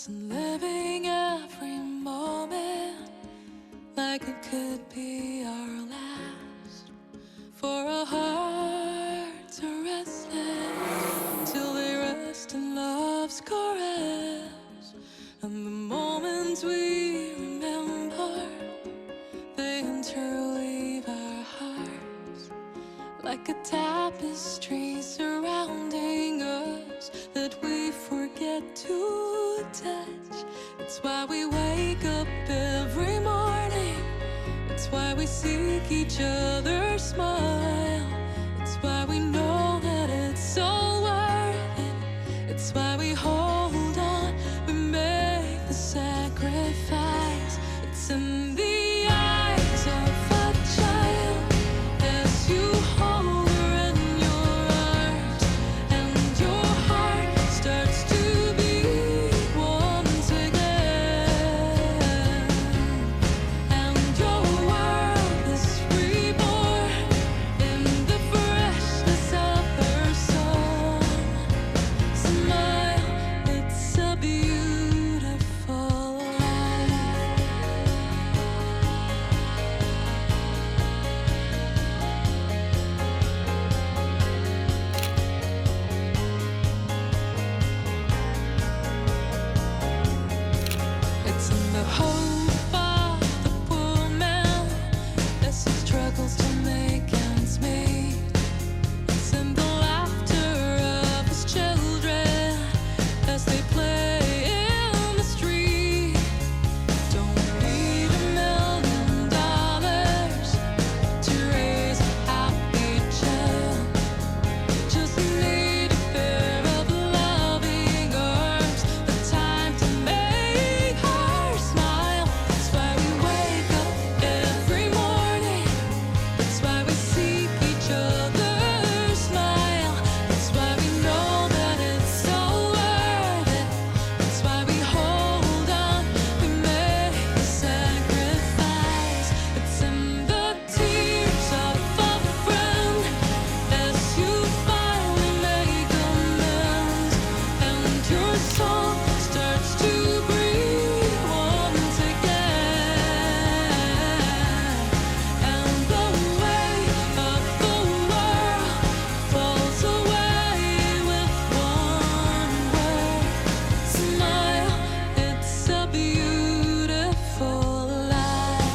and living every moment like it could be our last. For our hearts are restless till they rest in love's caress. And the moments we remember, they interleave our hearts like a tapestry surrounding us that we forget to touch. It's why we wake up every morning. It's why we seek each other's smile. It's why we know that it's all worth it. It's why we hold on, we make the sacrifice. It's in the eyes of a child as you hold her in your arms, and your heart starts to beat once again, and your world is reborn in the freshness of her song. Smile, it's a beautiful life. It's in the hope of the poor man as he struggles to make ends meet. It's in the laughter of his children as they play in the street. Don't need $1,000,000 to raise a happy child. Just need a pair of loving arms, the time to make her smile. That's why we wake up every morning. That's why we seek each other's smile. That's why we know that it's all worth it. That's why we hold on, we make the sacrifice. It's in the tears of a friend as you finally make amends, and your soul starts to breathe once again, and the weight of the world falls away with one word. Smile, it's a beautiful life.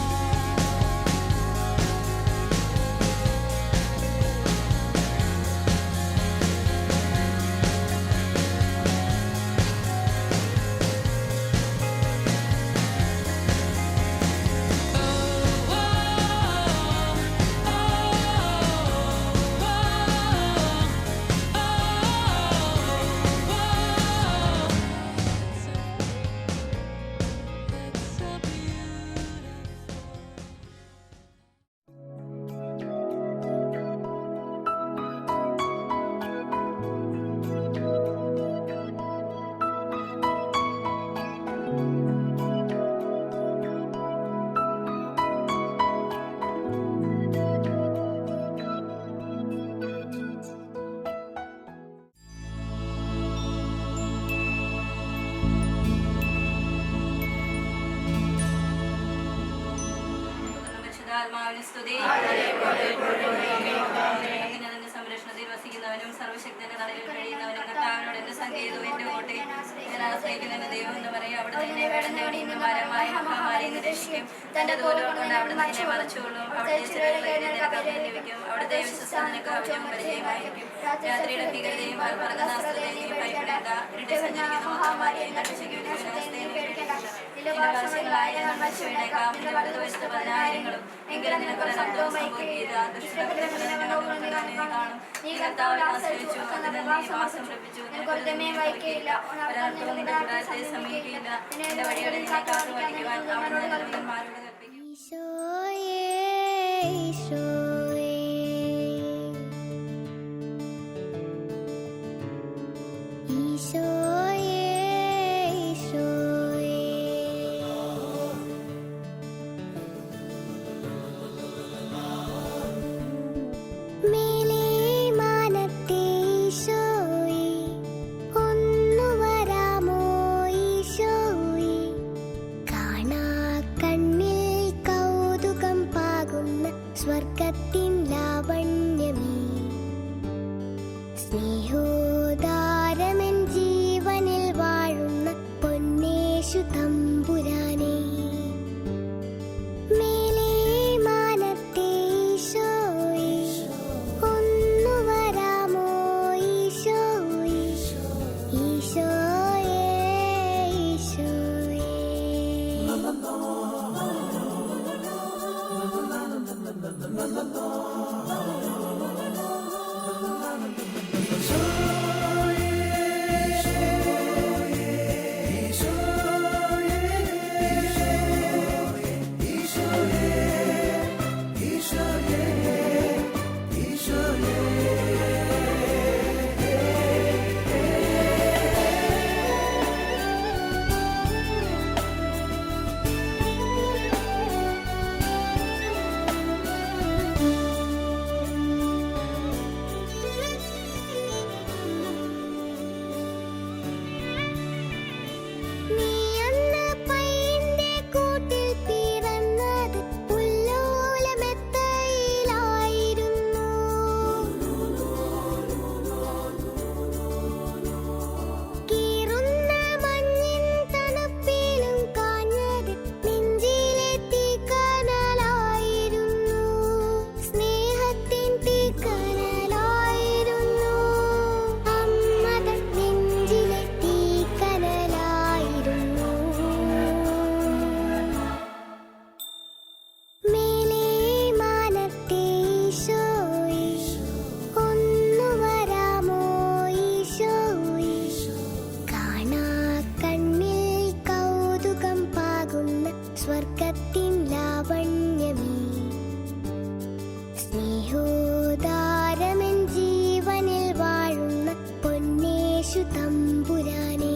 പരിശുദ്ധാത്മാവിന് സ്തുതി. അതിന്റെ സംരക്ഷണത്തിൽ വസിക്കുന്നവനും സർവശക്തന്റെ തണലിൽ കഴിയുന്നവനും കർത്താവിനോട് എന്റെ സങ്കേതവും എന്റെ കോട്ടയും ഞാൻ ആശ്രയിക്കുന്ന എന്റെ ദൈവം എന്ന് പറയും. അവിടെ തന്നെ വേടന്റെ കടിയുന്ന മരമായി മഹാമാരിയിൽ നിന്ന് രക്ഷിക്കും. തന്റെ ദൂരം കൊണ്ട് അവിടെ നിന്നെ മറച്ചുകൊള്ളും. അവിടുത്തെ ചിറകുകളിൽ നിനക്ക് അഭയം ലഭിക്കും. അവിടുത്തെ വിശ്വസ്ത നിനക്ക് അഭയവും പരിചയമായിരിക്കും. രാത്രിയുടെ ഭീകരതയും പറക്കുന്ന അസ്ത്രതയും ഭയപ്പെടേണ്ട. ഇരുട്ടിൽ സഞ്ചരിക്കുന്ന മഹാമാരിയെയും നട്ടുച്ചയ്ക്ക് പേടിക്കേണ്ട. വർഷങ്ങളായി ഞങ്ങൾ മരിച്ചു വീണേക്കാം. നിന്റെ വലതുവശത്ത് 10,000 എങ്കിലും നിനക്ക് ശബ്ദവും സംഭവിക്കില്ല. കാണും. നീ കർത്താവിനെ ആശ്രയിച്ചു, അതിനെ വാസം ലഭിച്ചു. നിനക്കൊരുത്തമേ വഹിക്കുകയില്ല. ഒരാൾക്കും നിന്റെ കൂടാരത്തെ സമീപിക്കില്ല. നിന്റെ വഴികളിൽ നിന്നെ കാത്തു പഠിക്കുവാൻ അവനോട് കൽപ്പിക്കന്മാരോട് കൽപ്പിക്കും. മേലേ മാനത്തെ ഈശോയേ, ഒന്നു വരാമോ ഈശോ നീ അന്ന് പൈന്റെ കൂട്ടിൽ പിറന്നത് പുല്ലോലമെത്തയിലായിരുന്നു. കീറുന്ന മഞ്ഞിൻ തണുപ്പിലും കാഞ്ഞത് നെഞ്ചിലെ തീക്കനലായിരുന്നു. സ്നേഹത്തിൻ തീക്കനലായിരുന്നു. അമ്മതൻ നെഞ്ചിലെ തീക്കനലായിരുന്നു. മേലേ മാനത്തെ ഈശോയേ, ഒന്നു വരാമോ ഈശോയേ? കാണാ കണ്ണിൽ കൗതുകം പാകുന്ന സ്വർഗത്തിൻ ലാവണ്യമേ, സ്നേഹോദാരമെൻ ജീവനിൽ വാഴുന്ന പൊന്നേശു തമ്പുരാനേ.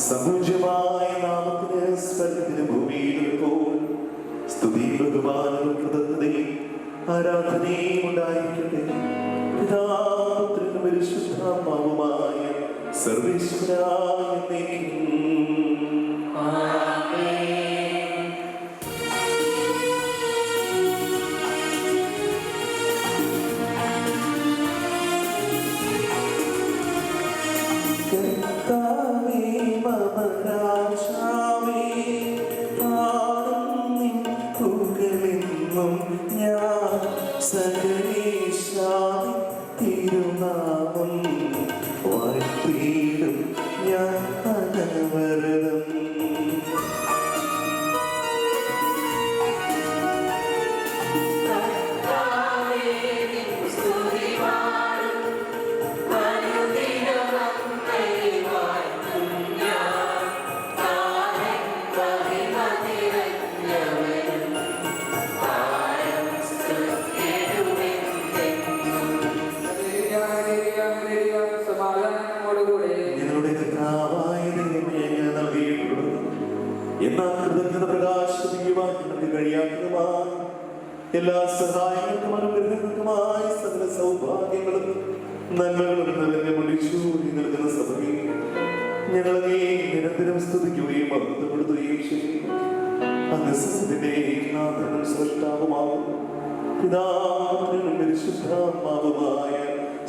സമുചമായ നാമത്തിന് സ്വർഗ്ഗത്തിലും ഭൂമിയിലും ഇപ്പോൾ സ്തുതിയും ബഹുമാനവും കൃതജ്ഞതയും ആരാധനയും ഉണ്ടായിരിക്കട്ടെ. പിതാപുത്രനും പരിശുദ്ധാത്മാവുമായ സർവ്വേശ്വരായ എന്നേക്കും. ഞാൻ സകലേശാദി തിരുനാമം വാഴ്ത്തിയിടും ഞാൻ അനവരതം. എന്നാൽ കൃതജ്ഞത പ്രകാശിപ്പിക്കുവാൻ നമുക്ക് കഴിയാത്തതുമായ എല്ലാ സഹായങ്ങൾക്കും അനുഗ്രഹങ്ങൾക്കുമായ സകല സൗഭാഗ്യങ്ങളും നന്മകളും നിറഞ്ഞ മുടിച്ചൂടി നൽകുന്ന സഭയെ ഞങ്ങളെ നിരന്തരം സ്തുതിക്കുകയും മഹത്വപ്പെടുത്തുകയും ചെയ്യും. അങ്ങ് സത്യത്തിന്റെ നാഥനും സൃഷ്ടാവുമാവും പിതാവിനും പരിശുദ്ധാത്മാവുമായ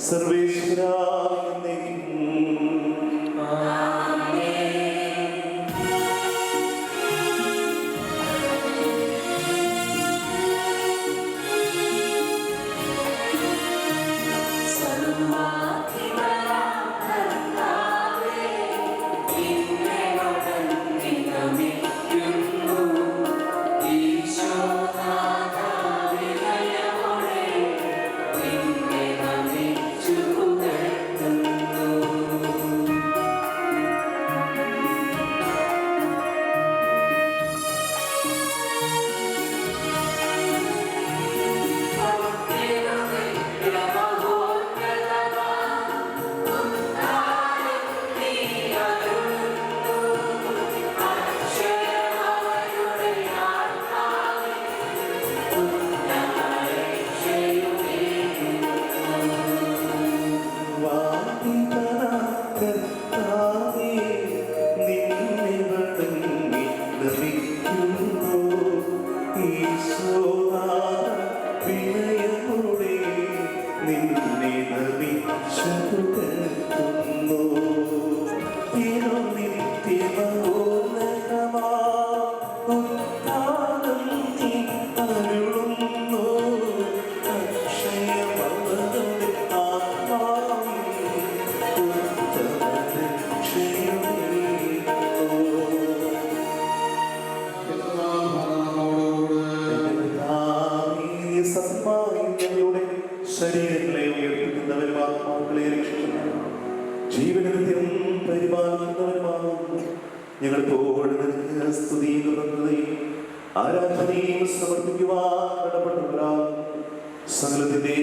സർവേശ്വരായ എന്നേക്കും. ശരീരങ്ങളെ ഉയർപ്പിക്കുന്നവരും ആത്മാക്കളെ രക്ഷിക്കുന്നവരും ജീവനനിത്യം പരിപാലിക്കുന്നവരുമാകും. ഞങ്ങൾ പോഴുന്ന സ്തുതിയും ആരാധനയും സമർപ്പിക്കുവാൻ കടപ്പെട്ടവരാകും. സകലത്തിന്റെ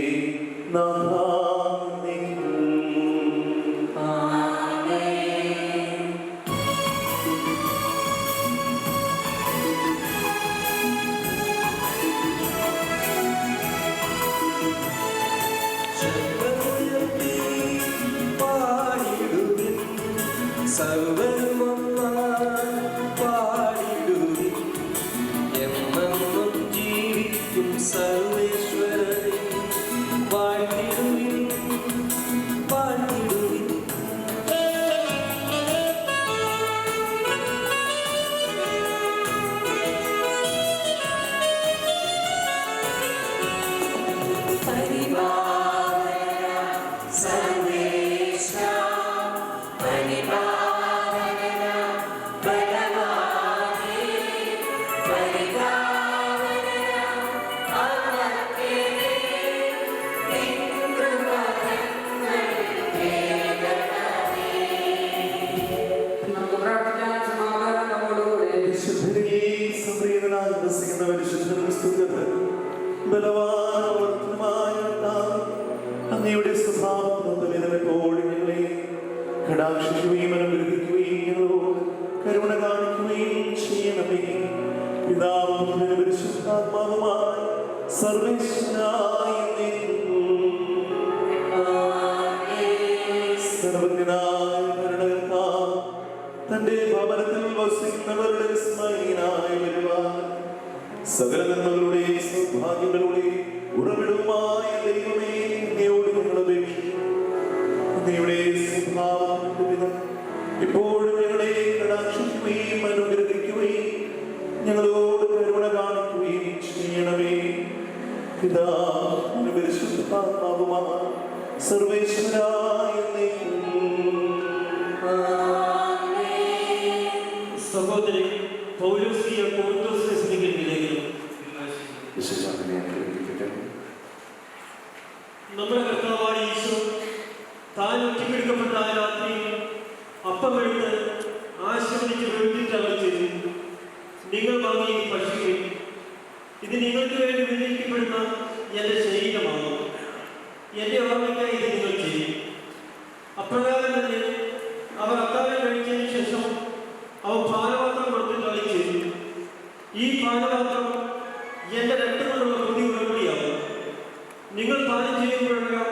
അങ്ങയുടെ സ്വഭാവം എപ്പോഴും ഞങ്ങളെ കടാക്ഷിക്കുകയും അനുഗ്രഹിക്കുകയും ഞങ്ങളോട് തന്റെ ഭവനത്തിൽ വസിക്കുന്നവരുടെ വിസ്മയനായി വരുവാൻ സകല നന്മകളുടെയും സൗഭാഗ്യങ്ങളുടെയും ഉറവിടവുമായ ദൈവമേ, അങ്ങയോട് ഞങ്ങൾ അപേക്ഷിക്കുന്നു. അങ്ങയുടെ സ്വഭാവം ഇപ്പോഴും ഞങ്ങളെ കടാക്ഷിക്കുകയും അനുഗ്രഹിക്കുകയും ഞങ്ങളോട് കരുണ കാണിക്കുകയും ചെയ്യണമേ. പിതാവിനും പരിശുദ്ധാത്മാവുമായ സർവേശ്വരായ സഹോദരി പൗലോസിയ നമ്മുടെ കർത്താവായ ഈശോ താൻ ഒറ്റപ്പെടുക്കപ്പെട്ട ആ രാത്രിയിൽ അപ്പമെടുത്ത് ആശീർവദിച്ച് വെളുത്തിട്ടവർ ചെയ്തു. നിങ്ങൾ വാങ്ങി ഭക്ഷിക്കും, ഇത് നിങ്ങൾക്ക് വേണ്ടി വിനിയോഗിക്കപ്പെടുന്ന എൻ്റെ ശരീരമാണ്. എൻ്റെ ഓർമ്മയ്ക്കായി ഇത് നിങ്ങൾ ചെയ്യും. അപ്രകാരം തന്നെ അവർ അത്താഴം കഴിച്ചതിന് ശേഷം അവർ പാനപാത്രം കൊടുത്തിട്ട് ചെയ്തു. ഈ പാനപാത്രം എൻ്റെ രക്തം കൊണ്ടുള്ള പുതിയ ഉടമ്പടിയാവും. നിങ്ങൾ പാനം ചെയ്യുമ്പോഴെല്ലാം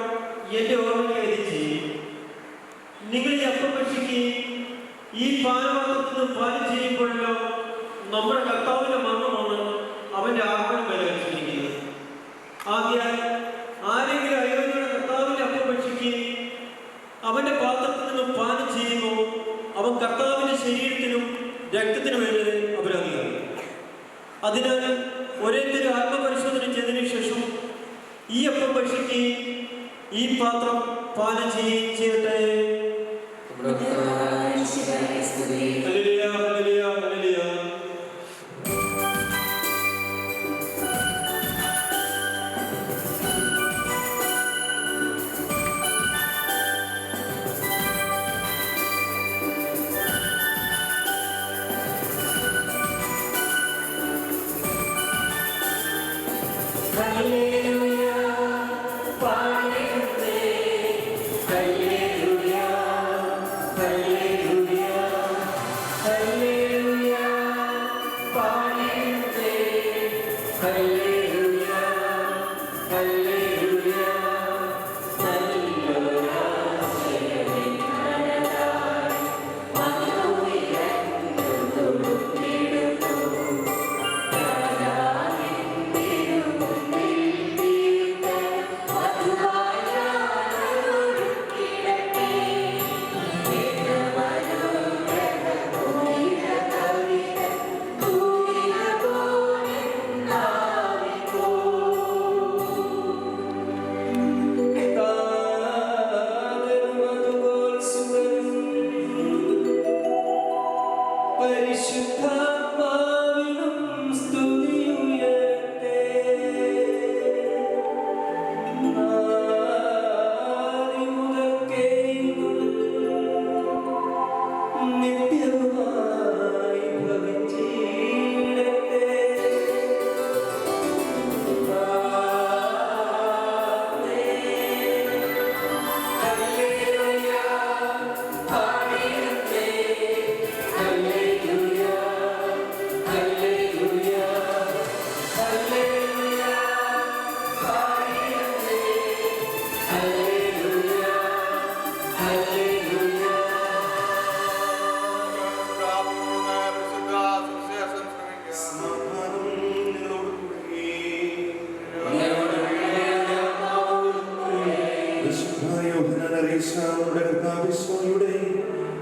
എൻ്റെ ഓർമ്മയ്ക്കായി ഇത് ചെയ്യും. നിങ്ങൾ ഈ അപ്പം ഭക്ഷിക്കുകയും ഈ പാനപാത്രത്തിൽ നിന്ന് പാനം ചെയ്യുമ്പോഴെല്ലാം നമ്മുടെ കർത്താവിൻ്റെ മരണമാണ് അവൻ്റെ ആഹ്വാനം വരെ വെച്ചിരിക്കുന്നത്. ആകയാൽ ആരെങ്കിലും അയോഗ്യയുടെ കർത്താവിൻ്റെ അപ്പം ഭക്ഷിക്കുകയും അവൻ്റെ പാത്രത്തിൽ നിന്നും പാനം ചെയ്യുന്നു, അവൻ കർത്താവിൻ്റെ ശരീരത്തിനും രക്തത്തിനും വേണ്ടി അപരാധിയാണ്. അതിനാൽ ഓരോരുത്തരും ആത്മപരിശോധന ചെയ്തതിനു ശേഷം ഈ അപ്പം ഭക്ഷിക്കുകയും ഈ പാത്രം പാനം ചെയ്യുകയും ചെയ്യട്ടെ. Hallelujah, hallelujah, hallelujah.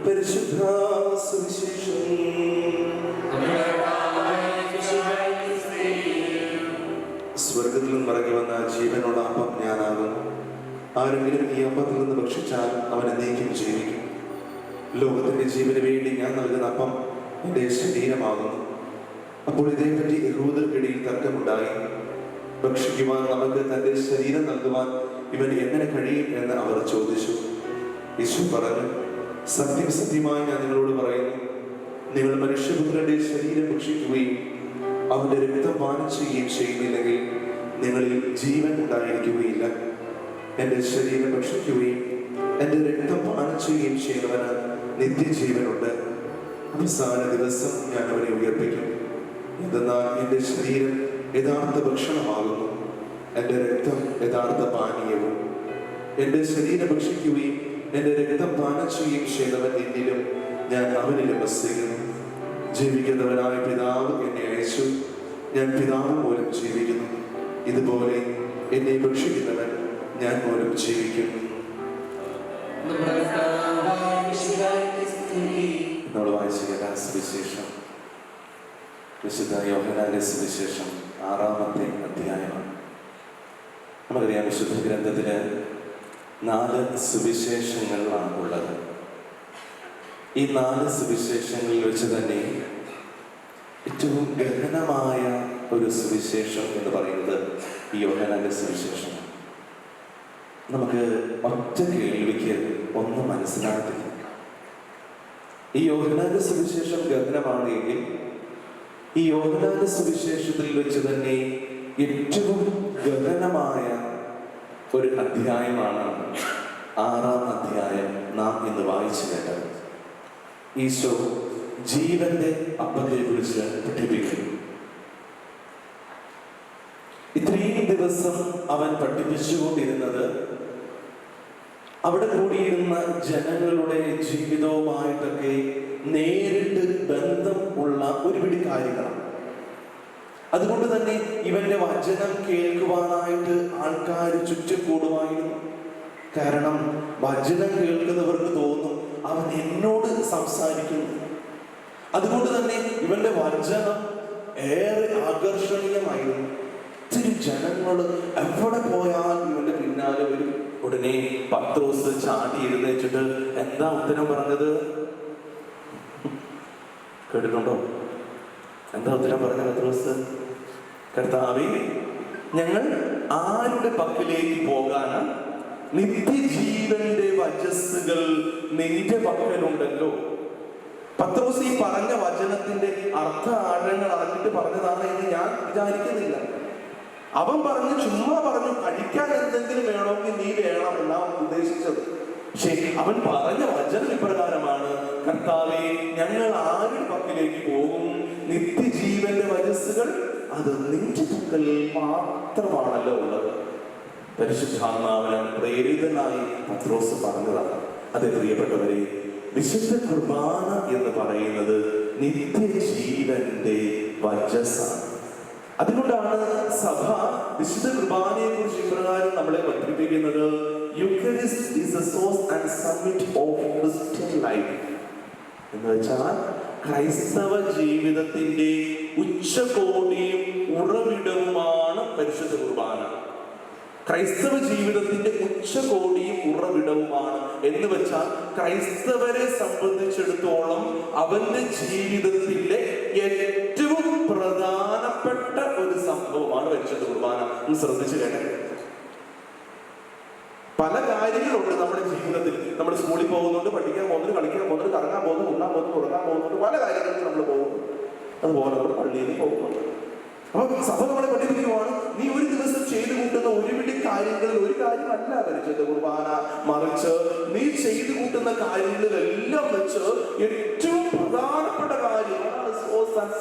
പരിശുദ്ധ സുവിശേഷം സ്വർഗത്തിൽ നിന്ന് ഇറങ്ങി വന്ന ജീവനുള്ള അപ്പം ഞാനാകുന്നു. ആരെങ്കിലും ഈ അപ്പത്തിൽ നിന്ന് ഭക്ഷിച്ചാൽ അവൻ എന്നേക്കും ജീവിക്കും. ലോകത്തിന്റെ ജീവന് വേണ്ടി ഞാൻ നൽകുന്ന അപ്പം എൻ്റെ ശരീരമാകുന്നു. അപ്പോൾ ഇതേപ്പറ്റി യഹൂദർക്കിടയിൽ തർക്കമുണ്ടായി. ഭക്ഷിക്കുവാൻ നമുക്ക് തൻ്റെ ശരീരം നൽകുവാൻ ഇവന് എങ്ങനെ കഴിയും എന്ന് അവർ ചോദിച്ചു. യേശു പറഞ്ഞു, സത്യം സത്യമായി ഞാൻ നിങ്ങളോട് പറയുന്നു, നിങ്ങൾ മനുഷ്യപുത്രന്റെ ശരീരം ഭക്ഷിക്കുകയും അവന്റെ രക്തം പാനം ചെയ്യുകയും ചെയ്യുന്നില്ലെങ്കിൽ നിങ്ങളിൽ ജീവൻ ഉണ്ടായിരിക്കുകയില്ല. എൻ്റെ ശരീരം ഭക്ഷിക്കുകയും എൻ്റെ രക്തം പാനം ചെയ്യുകയും ചെയ്യുന്നവന് നിത്യജീവനുണ്ട്. അവസാന ദിവസം ഞാൻ അവനെ ഉയർപ്പിക്കും. എന്തെന്നാൽ എൻ്റെ ശരീരം യഥാർത്ഥ ഭക്ഷണമാകുന്നു, എൻ്റെ രക്തം യഥാർത്ഥ പാനീയവും. എൻ്റെ ശരീരം ഭക്ഷിക്കുകയും എൻ്റെ രക്തം പാനം ചെയ്യുകയും ചെയ്യുന്നവൻ എന്നിലും ഞാൻ അവനിൽ വസിക്കുന്നു. ജീവിക്കുന്നവനായ പിതാവ് എന്നെ അയച്ചു, ഞാൻ പിതാവ് മൂലം ജീവിക്കുന്നു. ഇതുപോലെ എന്നെ ഭക്ഷിക്കുന്നവൻ ഞാൻ മൂലം ജീവിക്കും. നമ്മൾ വായിച്ച സുവിശേഷം വിശുദ്ധ യോഹന്നാന്റെ സുവിശേഷം 6-ാമത്തെ അധ്യായമാണ്. നമുക്കറിയാം, വിശുദ്ധ ഗ്രന്ഥത്തിന് 4 സുവിശേഷങ്ങളാണ് ഉള്ളത്. ഈ 4 സുവിശേഷങ്ങളിൽ വെച്ച് തന്നെ ഏറ്റവും ഗഹനമായ ഒരു സുവിശേഷം എന്ന് പറയുന്നത് ഈ യോഹന്നാന്റെ സുവിശേഷമാണ്. നമുക്ക് ഒറ്റ കേൾവിക്ക് ഒന്നും മനസ്സിലാകത്തില്ല. ഈ യോഹന്നാന്റെ സുവിശേഷം ഗഹനമാണ് എങ്കിൽ ഈ യോഹന്നാന്റെ സുവിശേഷത്തിൽ വെച്ച് തന്നെ ഏറ്റവും ഗഹനമായ ഒരു അധ്യായമാണ് 6-ാം അധ്യായം നാം ഇന്ന് വായിച്ചു കേട്ടത്. ഈശോ ജീവന്റെ അപ്പത്തെ കുറിച്ച് പഠിപ്പിക്കുന്നു. ഇത്രയും ദിവസം അവൻ പഠിപ്പിച്ചുകൊണ്ടിരുന്നത് അവിടെ കൂടിയിരുന്ന ജനങ്ങളുടെ ജീവിതവുമായിട്ടൊക്കെ നേരിട്ട് ബന്ധം ഉള്ള ഒരുപിടി കാര്യങ്ങളാണ്. അതുകൊണ്ട് തന്നെ ഇവന്റെ വചനം കേൾക്കുവാനായിട്ട് ആൾക്കാർ ചുറ്റും കൂടുമായിരുന്നു. കാരണം വചനം കേൾക്കുന്നവർക്ക് തോന്നും അവൻ എന്നോട് സംസാരിക്കുന്നു. അതുകൊണ്ട് തന്നെ ഇവന്റെ വചനം ഏറെ ആകർഷണീയമായിരുന്നു. ഒത്തിരി ജനങ്ങൾ എവിടെ പോയാൽ ഇവന്റെ പിന്നാലെ വരും. ഉടനെ പത്രോസ് ചാടി എഴുന്നേറ്റിട്ട് എന്താ ഉത്തരം പറഞ്ഞത്? കേട്ടിട്ടുണ്ടോ? എന്താ ഉത്തരം പറഞ്ഞ പത്രോസ്? കർത്താവേ, ഞങ്ങൾ ആരുടെ പക്കലേക്ക് പോകാനാണ്? നിത്യജീവന്റെ വചസ്സുകൾ നിന്റെ പക്കലുണ്ടല്ലോ. പത്രോസ് ഈ പറഞ്ഞ വചനത്തിന്റെ അർത്ഥ ആഴങ്ങൾ അറിഞ്ഞിട്ട് പറഞ്ഞതാണ് എന്ന് ഞാൻ വിചാരിക്കുന്നില്ല. അവൻ പറഞ്ഞു, ചുമ്മാ പറഞ്ഞു, കഴിക്കാൻ എന്തെങ്കിലും വേണമെങ്കിൽ നീ വേണം എന്നാണ് ഉദ്ദേശിച്ചത്. പക്ഷേ അവൻ പറഞ്ഞ വചനം ഇപ്രകാരമാണ്: കർത്താവേ, ഞങ്ങൾ ആരുടെ പക്കലേക്ക് പോകും? നിത്യജീവന്റെ വചസ്സുകൾ അത് നിന്റെ പക്കൽ മാത്രമാണല്ലോ ഉള്ളത്. പരിശുദ്ധാത്മാവിനാൽ പ്രേരിതനായി പത്രോസ് പറഞ്ഞതാണ്. അതെ പ്രിയപ്പെട്ടവരെ, വിശുദ്ധ കുർബാന എന്ന് പറയുന്നത് നിത്യജീവന്റെ വചസ്സാണ്. അതുകൊണ്ടാണ് സഭ വിശുദ്ധ കുർബാനയെ കുറിച്ച് ഇപ്രകാരം നമ്മളെ പഠിപ്പിക്കുന്നത്: Eucharist is the source and submit of Christian life. എന്ന് വെച്ചാൽ ക്രൈസ്തവ ജീവിതത്തിന്റെ ഉച്ചകോടിയും ഉറവിടവുമാണ് പരിശുദ്ധ കുർബാന. ക്രൈസ്തവ ജീവിതത്തിന്റെ ഉച്ചകോടിയും ഉറവിടവുമാണ് എന്ന് വെച്ചാൽ ക്രൈസ്തവരെ സംബന്ധിച്ചിടത്തോളം അവന്റെ ജീവിതത്തിന്റെ ഏറ്റവും പ്രധാനപ്പെട്ട ഒരു സംഭവമാണ് പരിശുദ്ധ കുർബാന. ശ്രദ്ധിച്ചു കേട്ടെ. പല കാര്യങ്ങളുണ്ട് നമ്മുടെ ജീവിതത്തിൽ. നമ്മൾ സ്കൂളിൽ പോകുന്നുണ്ട്, പഠിക്കാൻ പോകുന്നുണ്ട്, കളിക്കാൻ പോകുന്നുണ്ട്, കറങ്ങാൻ പോകുന്നു, ഉണ്ണാൻ പോകുന്നു, ഉറങ്ങാൻ പോകുന്നുണ്ട്, പല കാര്യങ്ങൾക്ക് നമ്മൾ പോകുന്നു. അതുപോലെ നമ്മൾ പള്ളിയിൽ പോകുന്നുണ്ട്. അപ്പൊ സഭ നമ്മളെ പഠിപ്പിക്കുവാണ്, നീ ഒരു ദിവസം ചെയ്തു കൂട്ടുന്ന ഒരുപിടി കാര്യങ്ങളിൽ ഒരു കാര്യമല്ല പരിശുദ്ധ കുർബാന. മറിച്ച് നീ ചെയ്തു കൂട്ടുന്ന കാര്യങ്ങളിലെല്ലാം വെച്ച് ഏറ്റവും പ്രധാനപ്പെട്ട കാര്യമാണ്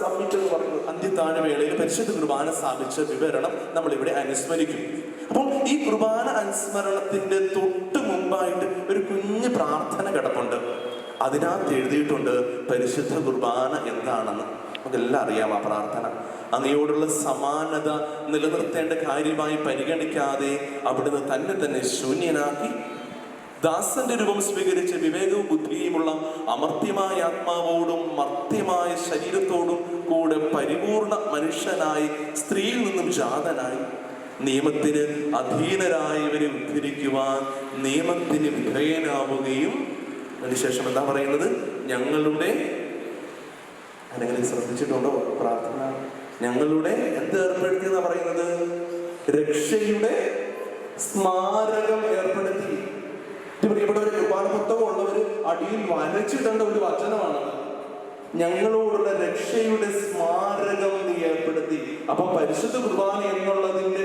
സബ്മിറ്റ് എന്ന് പറയുന്നത്. അന്ത്യത്താഴ വേളയിൽ പരിശുദ്ധ കുർബാന സ്ഥാപിച്ച വിവരണം നമ്മൾ ഇവിടെ അനുസ്മരിക്കും. അപ്പോൾ ഈ കുർബാന അനുസ്മരണത്തിന്റെ തൊട്ട് മുമ്പായിട്ട് ഒരു കുഞ്ഞു പ്രാർത്ഥന കിടപ്പുണ്ട്. അതിനകത്ത് എഴുതിയിട്ടുണ്ട് പരിശുദ്ധ കുർബാന എന്താണെന്ന്. നമുക്കെല്ലാം അറിയാം ആ പ്രാർത്ഥന. അങ്ങയോടുള്ള സമാനത നിലനിർത്തേണ്ട കാര്യമായി പരിഗണിക്കാതെ അവിടുന്ന് തന്നെ ശൂന്യനാക്കി ദാസന്റെ രൂപം സ്വീകരിച്ച് വിവേകവും ബുദ്ധിയുമുള്ള അമർത്യമായ ആത്മാവോടും മർത്യമായ ശരീരത്തോടും കൂടെ പരിപൂർണ മനുഷ്യനായി സ്ത്രീയിൽ നിന്നും ജാതനായി നിയമത്തിന് അധീനരായവരെ ഉദ്ധരിക്കുവാൻ നിയമത്തിന് വിധേയനാവുകയും അതിനുശേഷം എന്താ പറയുന്നത്? ഞങ്ങളുടെ ആരെങ്കിലും ശ്രദ്ധിച്ചിട്ടുണ്ടോ പ്രാർത്ഥന? ഞങ്ങളുടെ എന്ത് ഏർപ്പെടുത്തിയെന്നാ പറയുന്നത്? രക്ഷയുടെ സ്മാരകം ഏർപ്പെടുത്തി. പ്രിയപ്പെട്ടവര്, കുർബാന പുസ്തകം ഉള്ളവര് അടിയിൽ വരച്ചിടേണ്ട ഒരു വചനമാണ്. ഞങ്ങളോടുള്ള രക്ഷയുടെ സ്മാരകം നീ ഏർപ്പെടുത്തി. അപ്പൊ പരിശുദ്ധ കുർബാന എന്നുള്ളതിന്റെ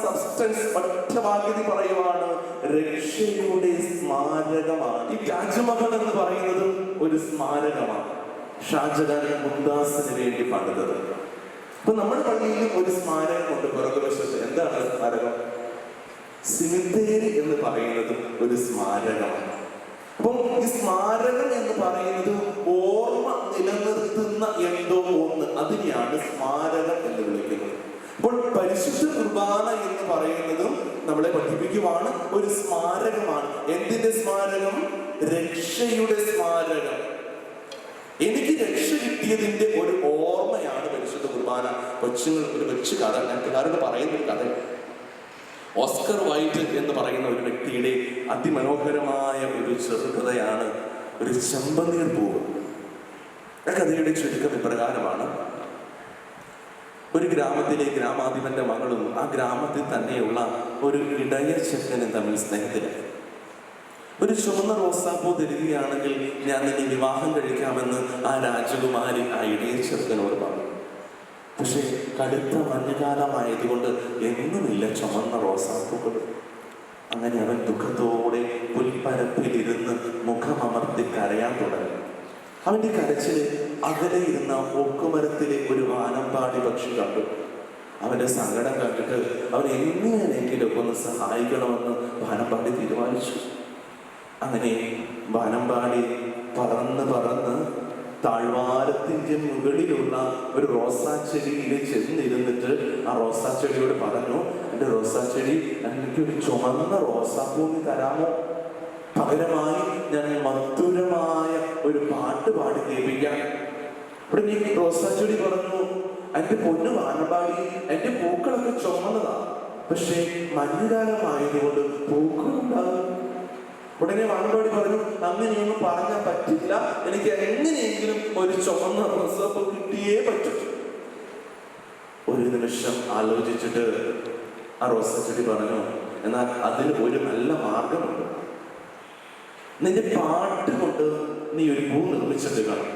സബ്സ്റ്റൻസ് ഒറ്റവാക്യത്തിൽ പറയുവാണ്, രക്ഷയുടെ സ്മാരകമാണ്. ഈ താജ്മഹൽ എന്ന് പറയുന്നത് ഒരു സ്മാരകമാണ്. ഷാജഹാൻ മുംതാസിന് വേണ്ടി പണിതത്. അപ്പൊ നമ്മുടെ പള്ളിയിൽ ഒരു സ്മാരകമുണ്ട് പുറകുവശത്ത്. എന്താണ് സ്മാരകം? സിമിത്തേരി എന്ന് പറയുന്നത് ഒരു സ്മാരകമാണ്. അപ്പം ഈ സ്മാരകം എന്ന് പറയുന്നത് ഓർമ്മ നിലനിർത്തുന്ന എന്തോ ഒന്ന്, അതിനെയാണ് സ്മാരകം എന്ന് വിളിക്കുന്നത്. അപ്പോൾ പരിശുദ്ധ കുർബാന എന്ന് പറയുന്നതും നമ്മളെ പഠിപ്പിക്കുവാണ് ഒരു സ്മാരകമാണ്. എന്തിന്റെ സ്മാരകം? രക്ഷയുടെ സ്മാരകം. എനിക്ക് രക്ഷ കിട്ടിയതിന്റെ ഒരു ഓർമ്മയാണ് പരിശുദ്ധ കുർബാന. കൊച്ചുങ്ങൾ ഒരു കൊച്ചു കഥ ഞാൻ പിള്ളേരോട് പറയുന്ന ഒരു കഥ. ഓസ്കർ വൈൽഡ് എന്ന് പറയുന്ന ഒരു വ്യക്തിയുടെ അതിമനോഹരമായ ഒരു ചെറുകഥയാണ് ഒരു ചെമ്പനീർ പൂവ്. ആ കഥയുടെ ചുരുക്കം ഇപ്രകാരമാണ്. ഒരു ഗ്രാമത്തിലെ ഗ്രാമാധിപന്റെ മകളും ആ ഗ്രാമത്തിൽ തന്നെയുള്ള ഒരു ഇടയ ചെക്കനും തമ്മിൽ സ്നേഹത്തിലായി. ഒരു ചുവന്ന റോസാപ്പൂ തരികയാണെങ്കിൽ ഞാൻ നിന്നെ വിവാഹം കഴിക്കാമെന്ന് ആ രാജകുമാരി ആ ഇടയ ചെറുക്കനോട് പറഞ്ഞു. പക്ഷെ കടുത്ത മഞ്ഞുകാലമായതുകൊണ്ട് എങ്ങുമില്ല ചുമന്ന റോസാപ്പൂക്കൾ. അങ്ങനെ അവൻ ദുഃഖത്തോടെ പുൽപ്പരപ്പിലിരുന്ന് മുഖമമർത്തി കരയാൻ തുടങ്ങി. അവന്റെ കരച്ചില് അകലെ ഇരുന്ന ഓക്കുമരത്തിലെ ഒരു വാനമ്പാടി പക്ഷി കണ്ടു. അവന്റെ സങ്കടം കണ്ടിട്ട് അവൻ എങ്ങനെയെങ്കിലും ഒന്ന് സഹായിക്കണമെന്ന് വാനമ്പാടി തീരുമാനിച്ചു. അങ്ങനെ വാനമ്പാടി പറന്ന് പറന്ന് താഴ്വാരത്തിന്റെ മുകളിലുള്ള ഒരു റോസാച്ചെടിയിൽ ചെന്നിരുന്നിട്ട് ആ റോസാച്ചെടിയോട് പറഞ്ഞു, എൻ്റെ റോസാച്ചെടി, എനിക്കൊരു ചുമന്ന റോസാപ്പൂ തരാമോ? പകരമായി ഞാൻ മധുരമായ ഒരു പാട്ട് പാടി കേൾപ്പിക്കാം. ഇവിടെ നീ റോസാച്ചെടി പറഞ്ഞു, എൻ്റെ പൊന്നു വാനമ്പാടി, എൻ്റെ പൂക്കളൊക്കെ ചുമന്നതാ, പക്ഷെ മഞ്ഞുകാലമായതുകൊണ്ട് പൂക്കളുണ്ടാകും. ഉടനെ വാനമ്പാടി പറഞ്ഞു, അങ്ങനെയൊന്നും പറഞ്ഞാൽ പറ്റില്ല, എനിക്ക് എങ്ങനെയെങ്കിലും ഒരു ചുമന്ന റോസാപ്പൂ കിട്ടിയേ പറ്റൂ. ഒരു നിമിഷം ആലോചിച്ചിട്ട് ആ റോസാച്ചെടി പറഞ്ഞു, എന്നാൽ അതിന് ഒരു നല്ല മാർഗമുണ്ട്. നിന്റെ പാട്ട് കൊണ്ട് നീ ഒരു പൂ നിർമ്മിച്ചിട്ട് കാണും.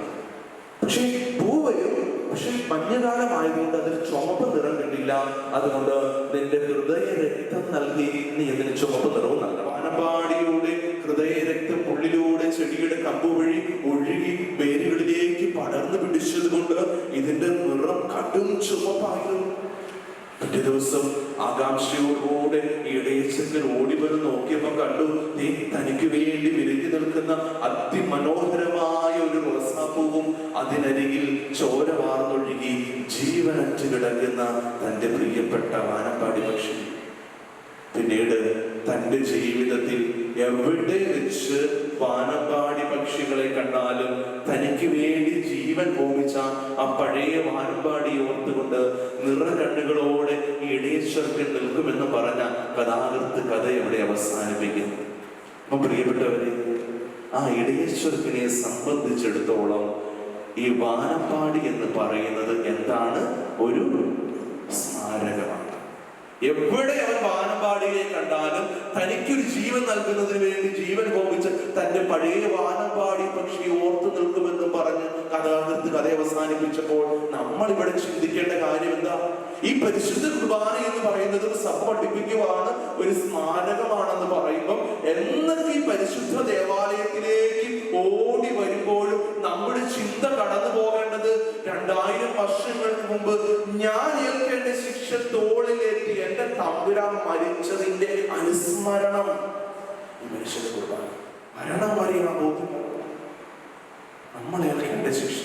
പക്ഷെ പൂ വരും, പക്ഷെ മഞ്ഞുകാലമായതുകൊണ്ട് അതിന് ചുമപ്പ് നിറം കിട്ടില്ല. അതുകൊണ്ട് നിന്റെ ഹൃദയ രക്തം നൽകി നീ അതിന് ചുമപ്പ് നിറവും നൽകണം. വാനമ്പാടിയുടെ ഹൃദയ രക്തം ഉള്ളിലൂടെ ചെടിയുടെ കമ്പ് വഴി ഒഴുകി വേരുകളിലേക്ക് പടർന്നു പിടിച്ചത് കൊണ്ട് ഇതിന്റെ നിറം കടും ചുമപ്പായിരുന്നു. പിറ്റേ ദിവസം ആകാംക്ഷയോടുകൂടെ ഇടയച്ചക്കൻ ഓടി വന്ന് നോക്കിയപ്പോ കണ്ടു, തനിക്ക് വേണ്ടി വിരിഞ്ഞു നിൽക്കുന്ന അതിമനോഹരമായ ഒരു റോസാപ്പൂവും അതിനരികിൽ ചോര വാർന്നൊഴുകി ജീവനറ്റ് കിടക്കുന്ന തന്റെ പ്രിയപ്പെട്ട വാനമ്പാടി പക്ഷി. പിന്നീട് തന്റെ ജീവിതത്തിൽ എവിടെ വെച്ച് വാനമ്പാടി പക്ഷികളെ കണ്ടാലും തനിക്ക് വേണ്ടി ജീവൻ ഹോമിച്ച ആ പഴയ വാനമ്പാടി ഓർത്തുകൊണ്ട് നിറകണ്ണുകളോടെ ഈ ഇടയച്ചക്കൻ നിൽക്കുമെന്ന് പറഞ്ഞ കഥാകൃത്ത് കഥ ഇവിടെ അവസാനിപ്പിക്കുന്നു. അപ്പൊ പ്രിയപ്പെട്ടവരെ, ആ ഇടയച്ചക്കനെ സംബന്ധിച്ചിടത്തോളം ഈ വാനമ്പാടി എന്ന് പറയുന്നത് എന്താണ്? ഒരു സ്മാരകമാണ്. എവിടെ അവൻ വാനമ്പാടിയെ കണ്ടാലും തനിക്കൊരു ജീവൻ നൽകുന്നതിന് വേണ്ടി ജീവൻ ഹോമിച്ച് തന്റെ പഴയ വാനമ്പാടി പക്ഷി ഓർത്തു നിൽക്കുമെന്ന് പറഞ്ഞ് കഥാകൃത്ത് കഥ അവസാനിപ്പിച്ചപ്പോൾ നമ്മൾ ഇവിടെ ചിന്തിക്കേണ്ട കാര്യം എന്താ? ഈ പരിശുദ്ധ കുർബാന എന്ന് പറയുന്നത് സഭ പഠിപ്പിക്കുവാണ്, ഒരു സ്മാരകമാണെന്ന് പറയുമ്പോൾ എന്നൊക്കെ ഈ പരിശുദ്ധ ദേവാലയത്തിലേക്ക് ഓടി വരുമ്പോഴും നമ്മുടെ ചിന്ത കടന്നു പോകേണ്ടത് 2000 വർഷങ്ങൾക്ക് മുമ്പ് ഞാൻ ഏൽക്കേണ്ട ശിക്ഷ തോളിലേറ്റി എന്റെ തമ്പുരാൻ മരിച്ചതിന്റെ അനുസ്മരണം. ഈ മനുഷ്യന്റെ കുർബാന മരണം വരെയാണ് ബോധ്യം. നമ്മൾ ഏൽക്കേണ്ട ശിക്ഷ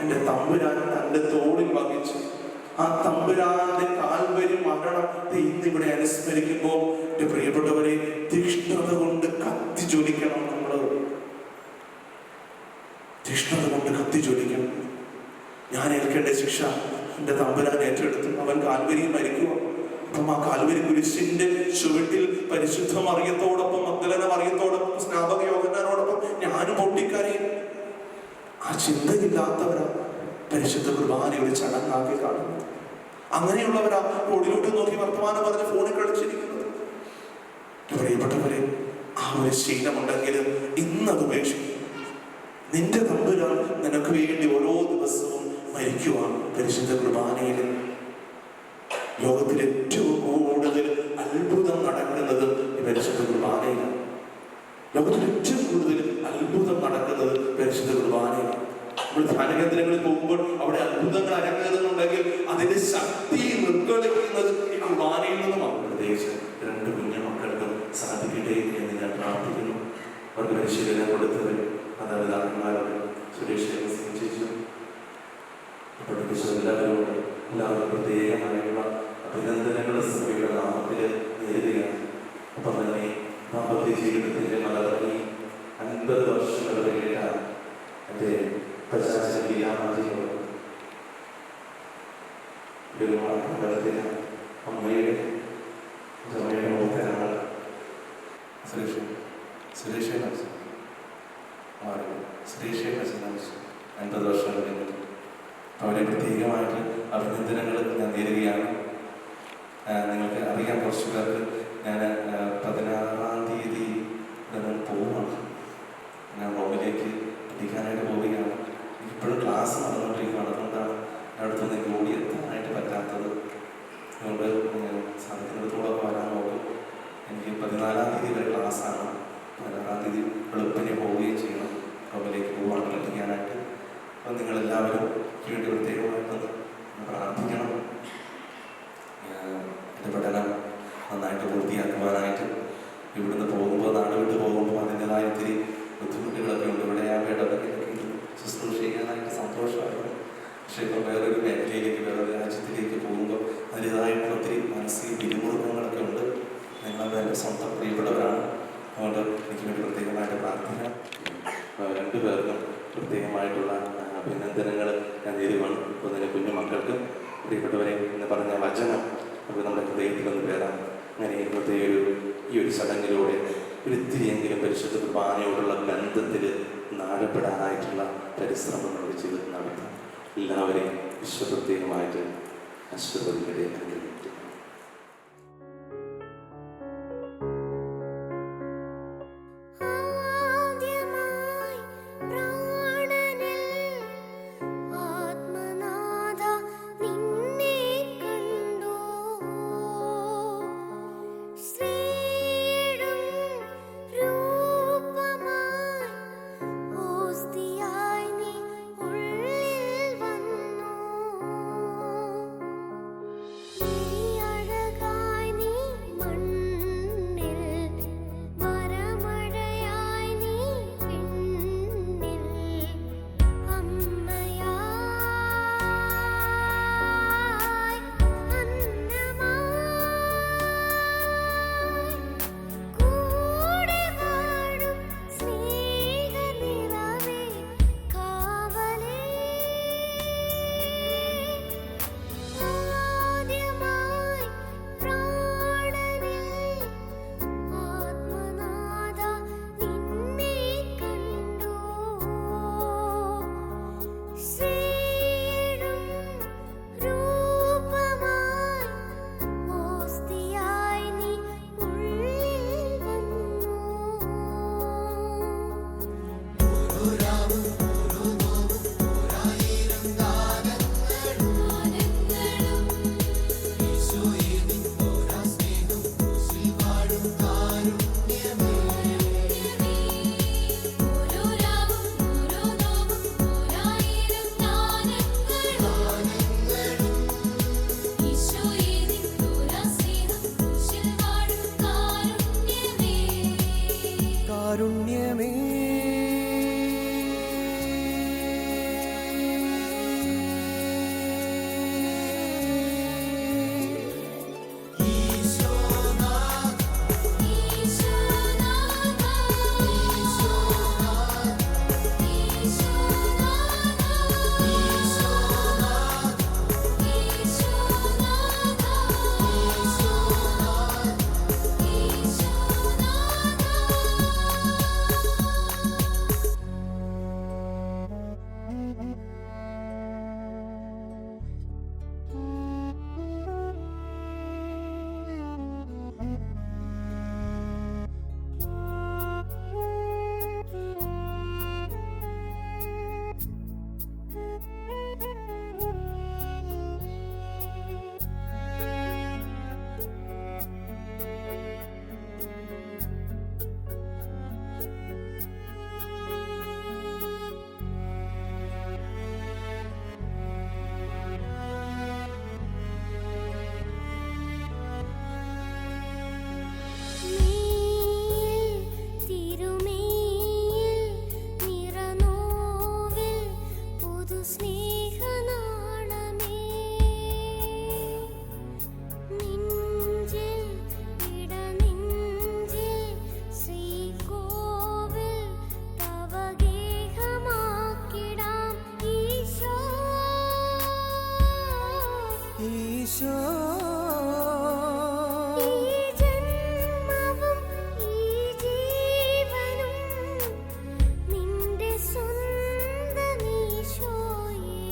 എന്റെ തമ്പുരാൻ തന്റെ തോളിൽ വഹിച്ചു. ആ തമ്പുരാന്റെ കാൽവരി മരണം ഇന്നിവിടെ അനുസ്മരിക്കുമ്പോൾ എന്റെ പ്രിയപ്പെട്ടവരെ, തീക്ഷ്ണത കൊണ്ട് കത്തി ജ്വലിക്കണം. നമ്മള് തീക്ഷ്ണത കൊണ്ട് കത്തി ജ്വലിക്കണം. ഞാൻ ഏൽക്കേണ്ട ശിക്ഷ എന്റെ തമ്പുരാൻ ഏറ്റെടുത്തു. അവൻ കാൽവരിയിൽ മരിക്കുക. അപ്പം ആ കാൽവരി കുരിശിന്റെ ചുവട്ടിൽ പരിശുദ്ധ മറിയത്തോടൊപ്പം, മഗ്ദലന മറിയത്തോടൊപ്പം, സ്നാപക യോഹന്നാനോടൊപ്പം ഞാനും പൊട്ടിക്കരയും. ആ ചിന്തയില്ലാത്തവരാ പരിശുദ്ധ കുർബാന ഒരു ചടങ്ങാക്കി കാണുന്നത്. അങ്ങനെയുള്ളവരാ റോഡിലോട്ട് നോക്കി വർത്തമാനം പറഞ്ഞ് ഫോണിൽ കളിച്ചിരിക്കുന്നത്. പ്രിയപ്പെട്ടവരെ, ആ ഒരു ശീലമുണ്ടെങ്കിൽ ഇന്നത് ഉപേക്ഷിക്കും. നിന്റെ തമ്പുരാൻ നിനക്ക് വേണ്ടി ഓരോ ദിവസവും മരിക്കുവാൻ പരിശുദ്ധ കുർബാനയിൽ. ലോകത്തിൽ ഏറ്റവും കൂടുതൽ അത്ഭുതം നടക്കുന്നത് ഈ പരിശുദ്ധ കുർബാനയിലാണ്. ലോകത്തിൽ ഏറ്റവും കൂടുതൽ അത്ഭുതം നടക്കുന്നത് പരിശുദ്ധ കുർബാനയിലാണ്. നമ്മൾ ധ്യാനകേന്ദ്രങ്ങളിൽ പോകുമ്പോൾ അവിടെ അത്ഭുതങ്ങൾ അരങ്ങേറുന്നുണ്ടെങ്കിൽ അതിന്റെ ശക്തി നിർക്കളിക്കുന്നത് ഈ കുർബാനയിൽ നിന്നുമാണ്. പ്രത്യേകിച്ച് 2 കുഞ്ഞു മക്കൾക്കും സാധിക്കട്ടെ എന്ന് ഞാൻ പ്രാർത്ഥിക്കുന്നു. അവർക്ക് പരിശീലനം കൊടുത്തവർ മാതാപിതാക്കന്മാരോട് സുരേഷ് ചേച്ചിയും എല്ലാവരും പ്രത്യേകമായുള്ള അഭിനന്ദനങ്ങൾ സഭയുടെ നാമത്തിൽ നേരുകയാണ്. അപ്പം തന്നെ ദാമ്പത്യ ജീവിതത്തിൻ്റെ മലർന്നി 50 വർഷങ്ങൾ കഴിഞ്ഞിട്ടാണ് എൻ്റെ അമ്മയുടെ മൂത്തനാണ് സുരേഷ് 50 വർഷം കഴിഞ്ഞിട്ട് അവരെ പ്രത്യേകമായിട്ട് അഭിനന്ദനങ്ങൾ ഞാൻ നേരുകയാണ്. നിങ്ങൾക്ക് അറിയാം, കുറച്ച് പേർക്ക് ഞാൻ 16-ാം തീയതി പോവുകയാണ്. ഞാൻ റോമിലേക്ക് പഠിക്കാനായിട്ട് പോവുകയാണ്. ഇപ്പോഴും ക്ലാസ് നടന്നുകൊണ്ടിരിക്കുകയാണ്. അതുകൊണ്ടാണ് അടുത്തൊന്നും എനിക്ക് ഓടി എത്താനായിട്ട് പറ്റാത്തത്. അതുകൊണ്ട് സാധിക്കുന്നിടത്തോടൊപ്പം വരാൻ നോക്കും. എനിക്ക് 14-ാം തീയതി വരെ ക്ലാസ്സാണ്. 16-ാം തീയതി വെളുപ്പിനെ പോവുകയും ചെയ്യണം. റോമിലേക്ക് പോവുകയാണ് പഠിക്കാനായിട്ട്. അപ്പം നിങ്ങളെല്ലാവരും വേണ്ടി പ്രത്യേകമായിട്ടൊന്ന് പ്രാർത്ഥിക്കണം. എൻ്റെ പഠനം നന്നായിട്ട് പൂർത്തിയാക്കുവാനായിട്ട്. ഇവിടുന്ന് പോകുമ്പോൾ, നാട് വിട്ട് പോകുമ്പോൾ അതിൻ്റെതായ ഒത്തിരി ബുദ്ധിമുട്ടുകളൊക്കെ ഉണ്ട്. ഇവിടെ ആ ഇടവകയിലൊക്കെ ശുശ്രൂഷ ചെയ്യാനായിട്ട് സന്തോഷമായിരുന്നു. പക്ഷേ ഇപ്പം വേറൊരു മേഖലയിലേക്ക്, വേറൊരു രാജ്യത്തിലേക്ക് പോകുമ്പോൾ അതിൻ്റെതായിട്ടുള്ള ഒത്തിരി മാനസിക പിരിമുറുക്കങ്ങളൊക്കെ ഉണ്ട്. നിങ്ങളത് എൻ്റെ സ്വന്തം പ്രിയപ്പെട്ടവരാണ്. അതുകൊണ്ട് എനിക്ക് വേണ്ടി പ്രത്യേകമായിട്ട് പ്രാർത്ഥിക്കണം. രണ്ടുപേർക്കും പ്രത്യേകമായിട്ടുള്ള അഭിനന്ദനങ്ങൾ ഞാൻ നേരുവാണ്. ഇപ്പോൾ തന്നെ കുഞ്ഞു മക്കൾക്ക് പ്രിയപ്പെട്ടവരെ എന്ന് പറഞ്ഞ വചനം അപ്പോൾ നമ്മുടെ ഹൃദയത്തിലൊന്ന് പേരാം. അങ്ങനെ ഇന്നത്തെ ഈ ഒരു ചടങ്ങിലൂടെ ഒരിത്തിരിയെങ്കിലും പരിശുദ്ധ കുർബാനയോടുള്ള ബന്ധത്തിൽ നാടപ്പെടാനായിട്ടുള്ള പരിശ്രമങ്ങൾ ചെയ്ത് നടത്താം. എല്ലാവരെയും വിശ്വപ്രത്യേകമായിട്ട് ആശീർവദിക്കട്ടെ. നീ സ്നേഹനാളമേ നെഞ്ചിൽ ഇടനെഞ്ചിൽ ശ്രീകോവിൽ തവ ഗേഹമാക്കിടാം ഈശോ ഈശോ ഈ ജന്മവും ഈ ജീവനും നിന്റെ സ്വന്തം ഈശോയേ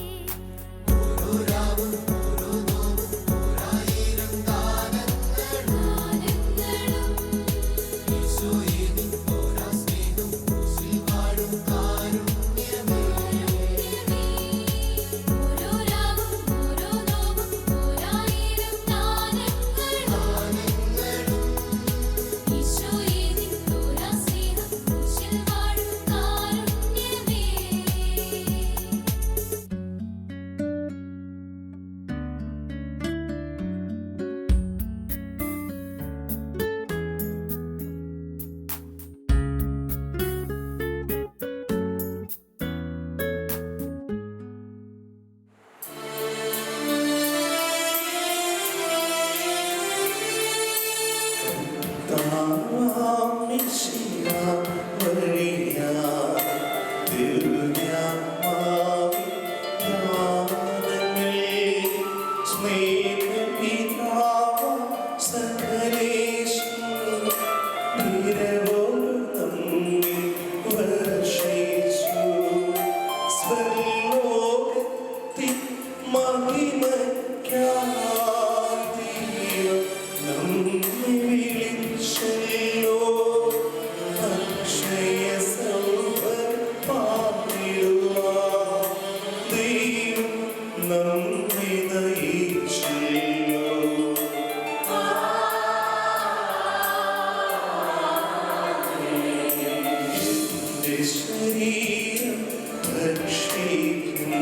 ശരീരം ഭക്ഷിക്കും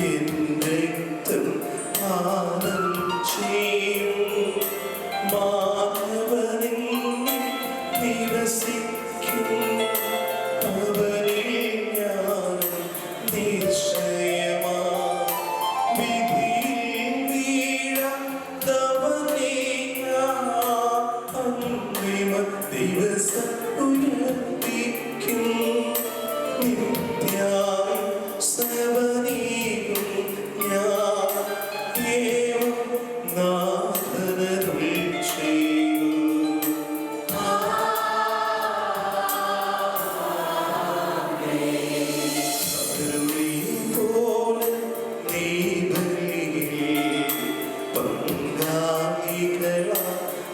എന്റെ രക്തം പാനം ചെയ്യും മാനവനിൽ നിവസിക്കും അവനിൽ ഞാൻ നിശ്ചയമാ വിധിയിൽ വീഴാത്തവനെ ഞാൻ അന്തിമ ദിവസം ഉയർപ്പിക്കും നിത്യായി സേവനീകും ഞാൻ ഏവം നാഥനരുൾ ചെയ്തു പോലെ നീ ബലിയിൽ പങ്കാളികളാ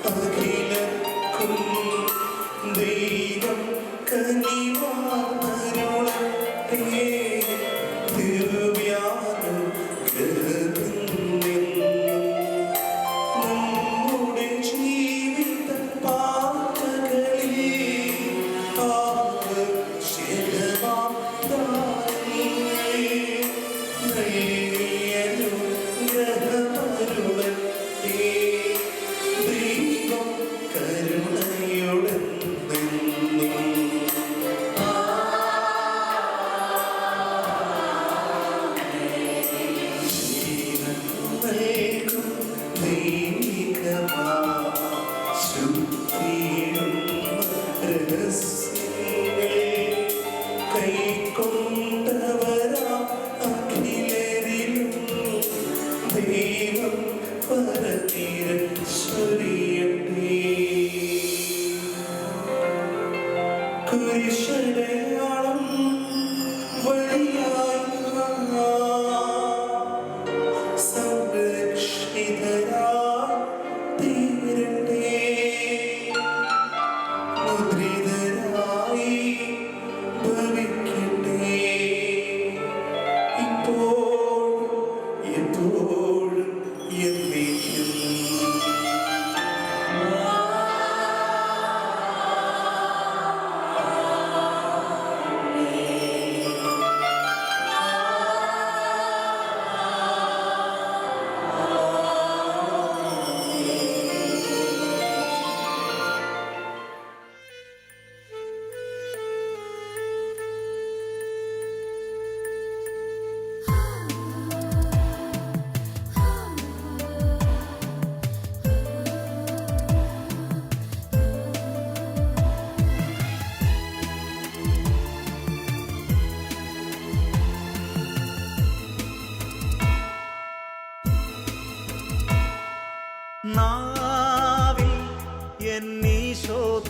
അഖിലക്കും ദൈവം കനിവാർന്നരുളട്ടെ ദിവ്യാനുഗ്രഹമെന്നും നമ്മുടെ ജീവിത പാതകളിൽ ആവശ്യമാം ദാനങ്ങളെ നൽകിയനുഗ്രഹമരുളട്ടെ ദൈവം കരുണയുടെന്നെന്നും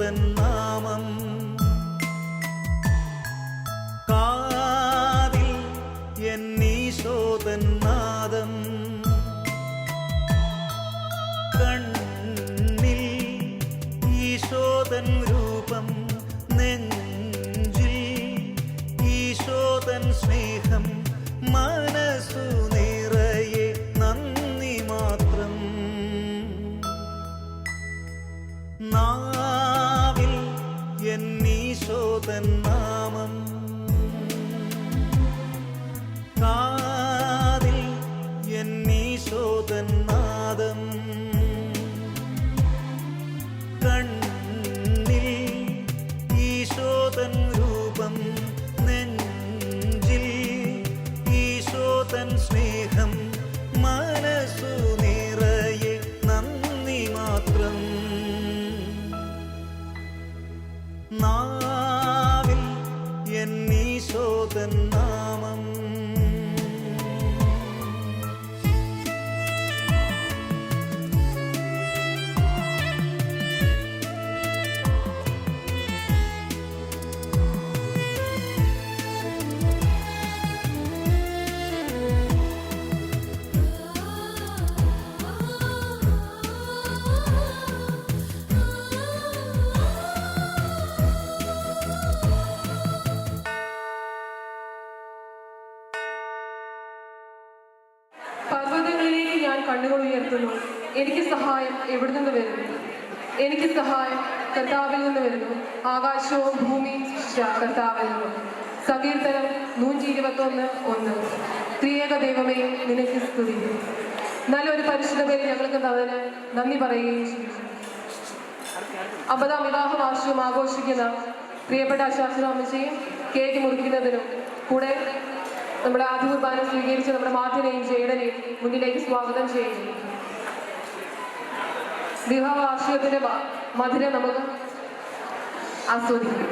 എന്നീശോതൻ നാമം കാതിൽ എന്നീശോതൻ നാദം കണ്ണിൽ ഈശോതൻ രൂപം നെഞ്ചിൽ ഈശോതൻ സ്നേഹം മനസ്സു നിറയെ നന്ദി മാത്രം നാവിൽ എന്നീശോതൻ നാമം കാതിൽ എന്നീശോതൻ നാദം കണ്ണിൽ ഈശോതൻ രൂപം നെഞ്ചിൽ ഈശോതൻ സ്നേഹം മനസ്സു നിറയെ നന്ദി മാത്രം നാവിൽ എന്നീശോതൻ നാമം പർവ്വതങ്ങളിലേക്ക് ഞാൻ കണ്ണുകൾ ഉയർത്തുന്നു. എനിക്ക് സഹായം എവിടെ നിന്ന് വരുന്നു? എനിക്ക് സഹായം കർത്താവിൽ നിന്ന് വരുന്നു. ആകാശവും ഭൂമിയും സൃഷ്ടിച്ച കർത്താവിൽ നിന്നും. സങ്കീർത്തനം 121:1. ത്രിയേക ദൈവമേ, നിനക്ക് സ്തുതി. നല്ലൊരു പരിശുദ്ധ പേര് ഞങ്ങൾക്ക് തന്നതിന് നന്ദി പറയുകയും ചെയ്യും. 50-ാം വിവാഹ വാർഷികം ആഘോഷിക്കുന്ന പ്രിയപ്പെട്ട ശാസ്ത്രാമ്മച്ചയും കേക്ക് മുറിക്കുന്നതിനും കൂടെ നമ്മുടെ ആദ്യ കുർബാന സ്വീകരിച്ച് നമ്മുടെ മാധ്യനെയും ജേടനെയും മുന്നിലേക്ക് സ്വാഗതം ചെയ്യുന്നു. വിവാഹ വാർഷികത്തിന്റെ മധുരം നമുക്ക് ആസ്വദിക്കാം.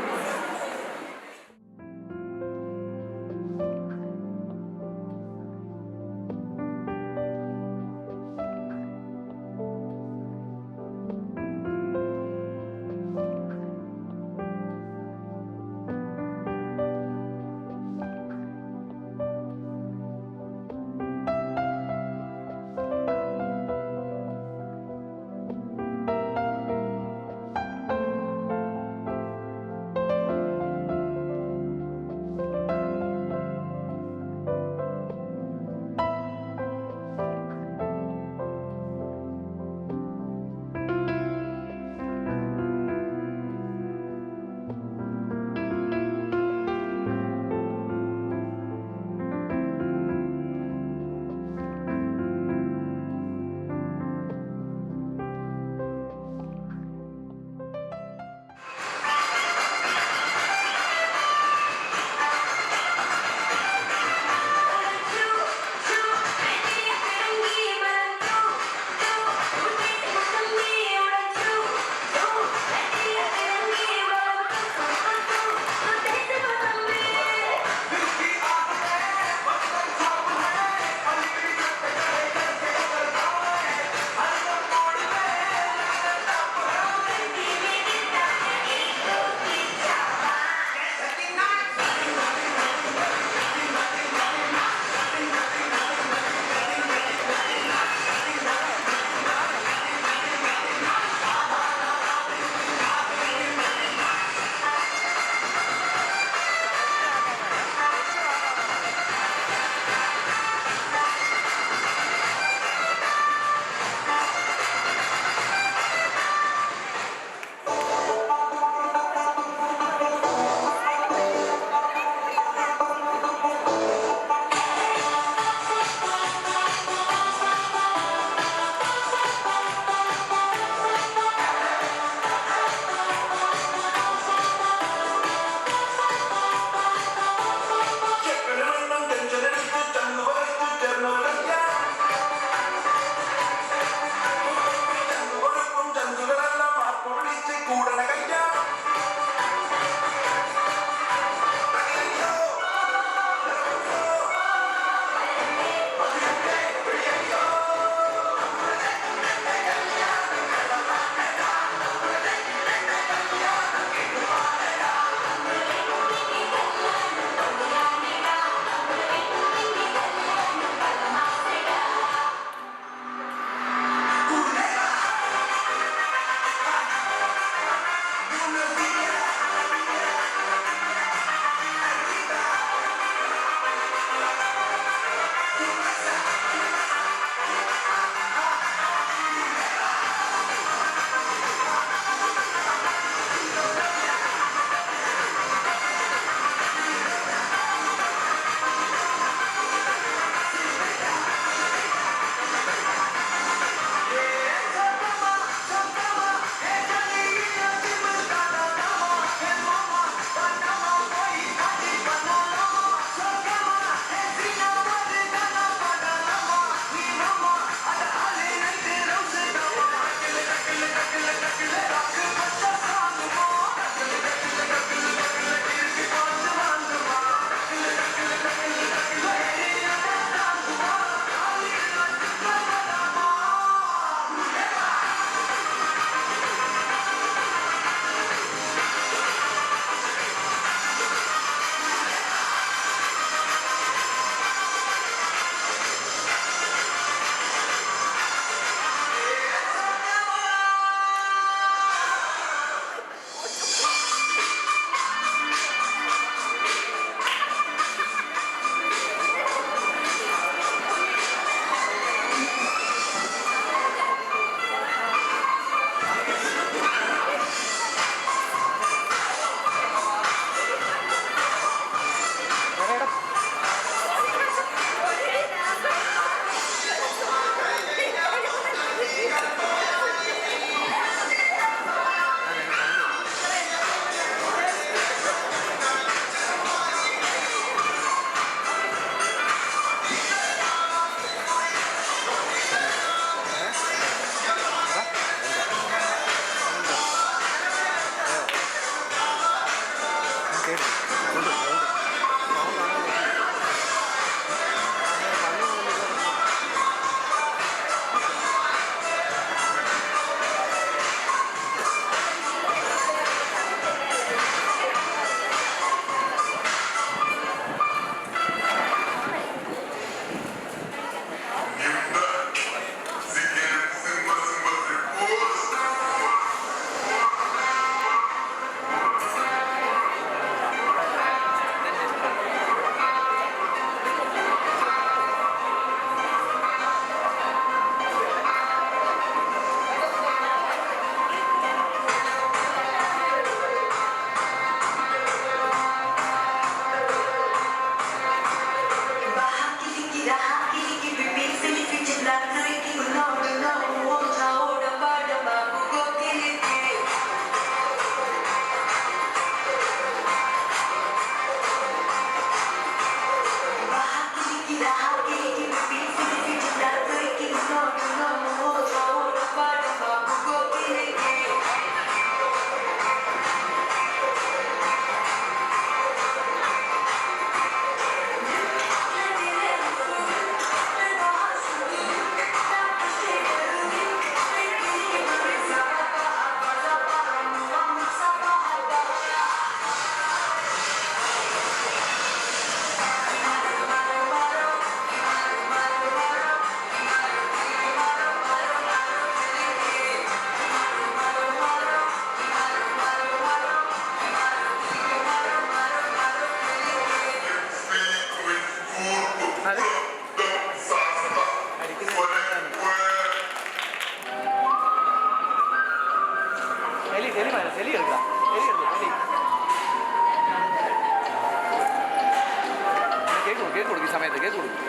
സമയത്തേക്ക് കൊടുക്കും.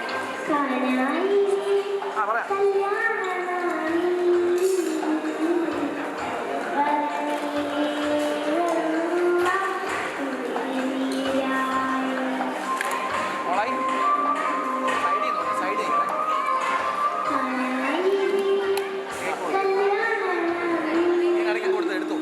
പറയാം. മോളായി സൈഡിൽ നോക്കി, സൈഡിൽ ഇടയ്ക്ക് കൊടുത്ത് എടുത്തു.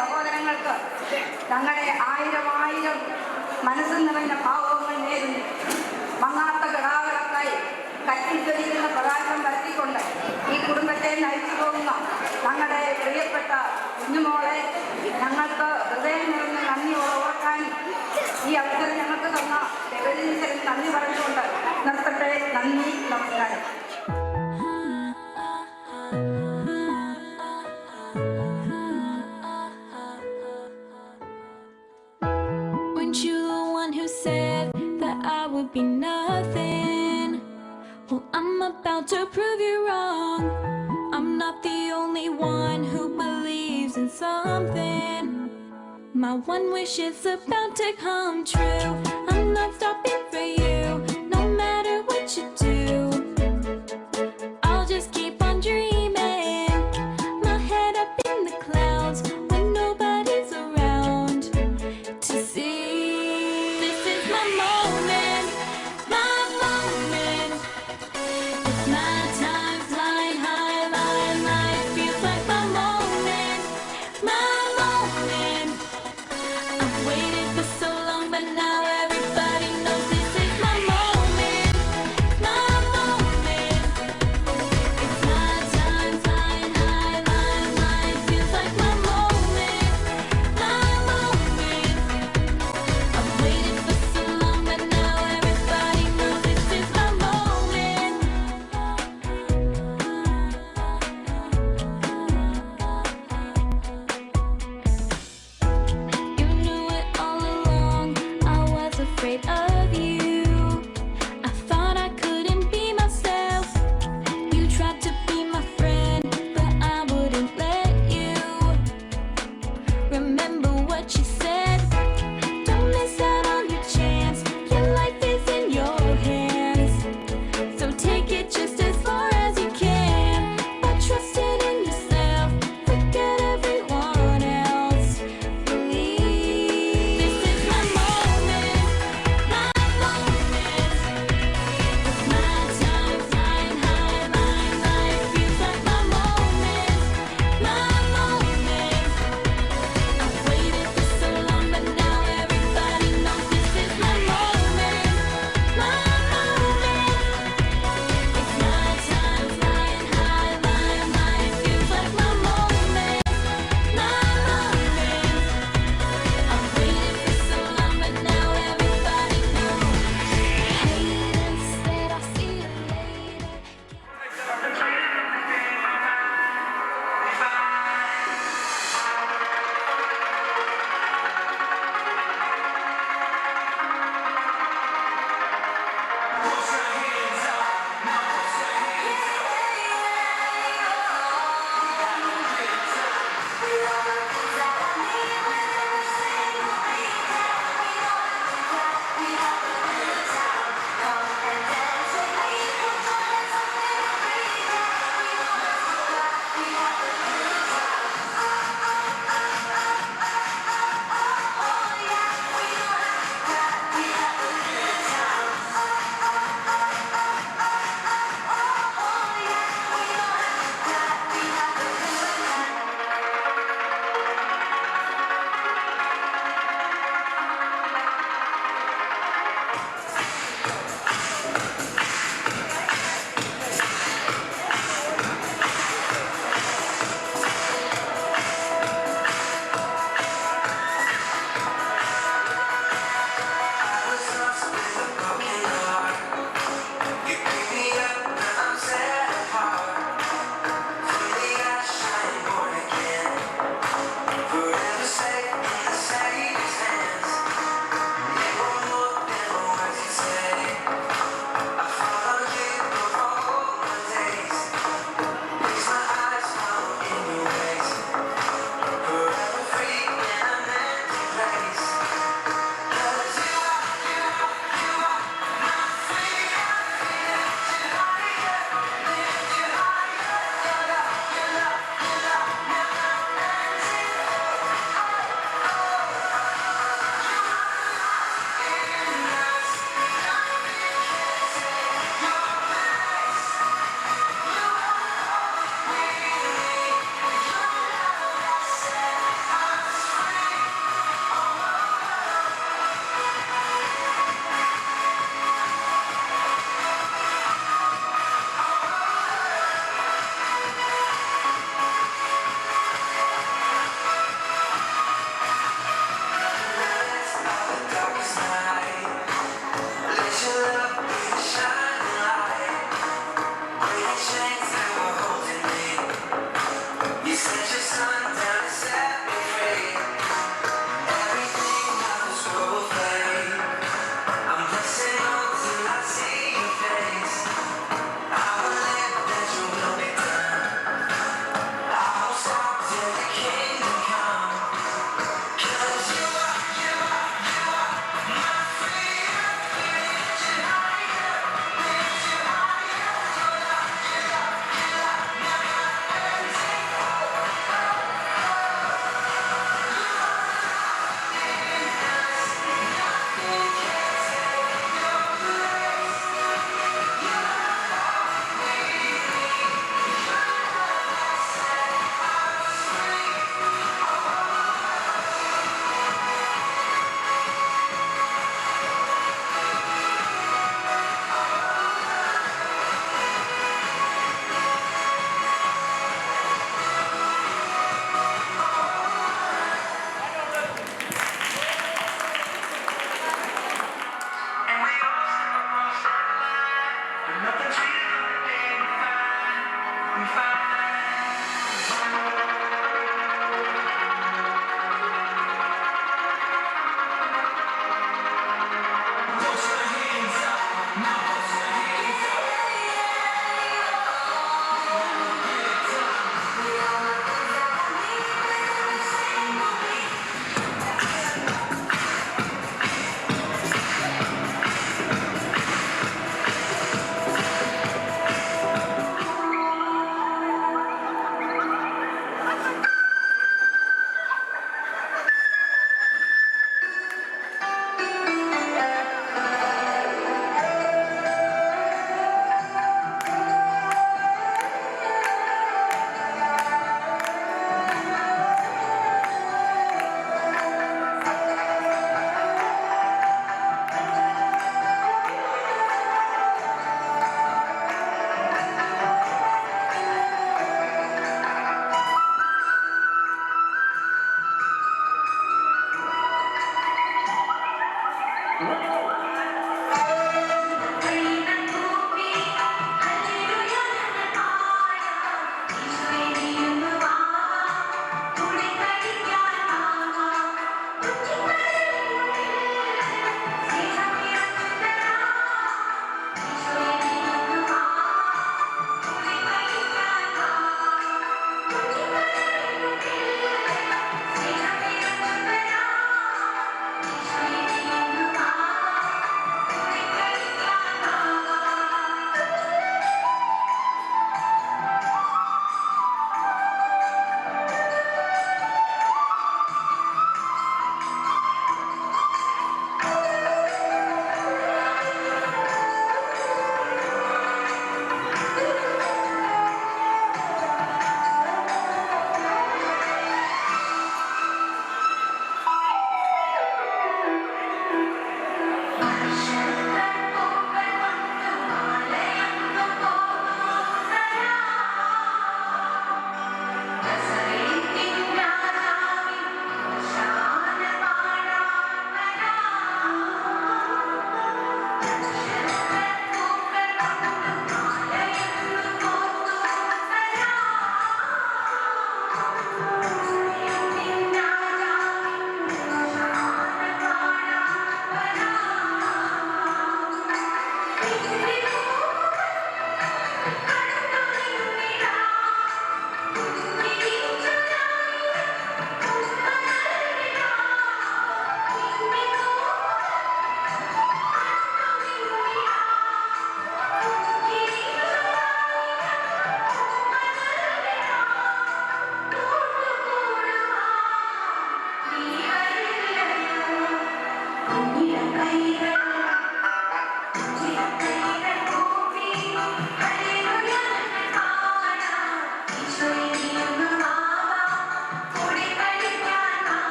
സഹോദരങ്ങൾക്ക് ഞങ്ങളുടെ ആയിരം മനസ്സിൽ നിറഞ്ഞ ഭാവങ്ങൾ നേരുന്നു. മങ്ങാത്ത കിടാവിളക്കായി കത്തിച്ചൊരിക്കുന്ന പ്രകാശം പരത്തിക്കൊണ്ട് ഈ കുടുംബത്തെ നയിച്ചു പോകുന്ന ഞങ്ങളുടെ പ്രിയപ്പെട്ട കുഞ്ഞുമോളെ ഞങ്ങൾക്ക് ഹൃദയം നിറഞ്ഞ നന്ദിയോടെ ഓർക്കാനും ഈ അവസരം ഞങ്ങൾക്ക് തന്ന ജഗദീശ്വരൻ നന്ദി പറഞ്ഞുകൊണ്ട് നിർത്തട്ടെ. നന്ദി, നമസ്കാരം. Weren't you the one who said that I would be nothing? Well, I'm about to prove you wrong. I'm not the only one who believes in something. My one wish is about to come true. I'm not stopping for you, no matter what you do. I'll just keep on dreaming, my head up in the clouds when nobody's around to see. This is my moment, my moment. It's my time, flying high, lying life feels like my moment, my moment. I've waited for so long, but now everybody knows it.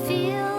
feel